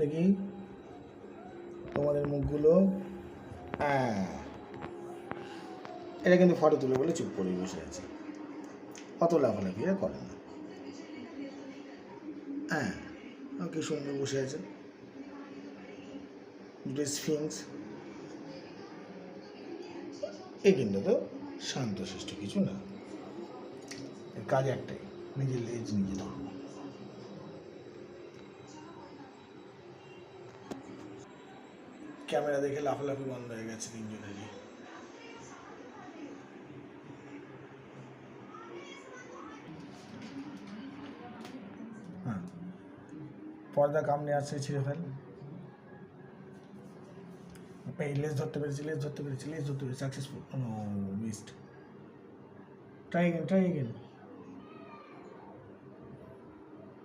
দেখি তোমাদের মুখগুলো। এটা কিন্তু ফটো তুলে বলে চুপ করে বসে আছে, অত লাফালাফি আর করে না। কি সুন্দর বসে আছে, দুটো স্ফিংস। এ কিন্তু তো শান্তশিষ্ট কিছু না, এর কাজ একটাই, নিজের লেজ নিজে ধরবো। ক্যামেরা দেখে লাফালাফি বন্ধ হয়ে গেছে তিনজনেরই। পর্দা কামড়ে আছে, ছিঁড়ে ফেল। এই লেজ ধরতে পেরেছি, লেজ ধরতে পেরেছি, successful. No, missed. Try again.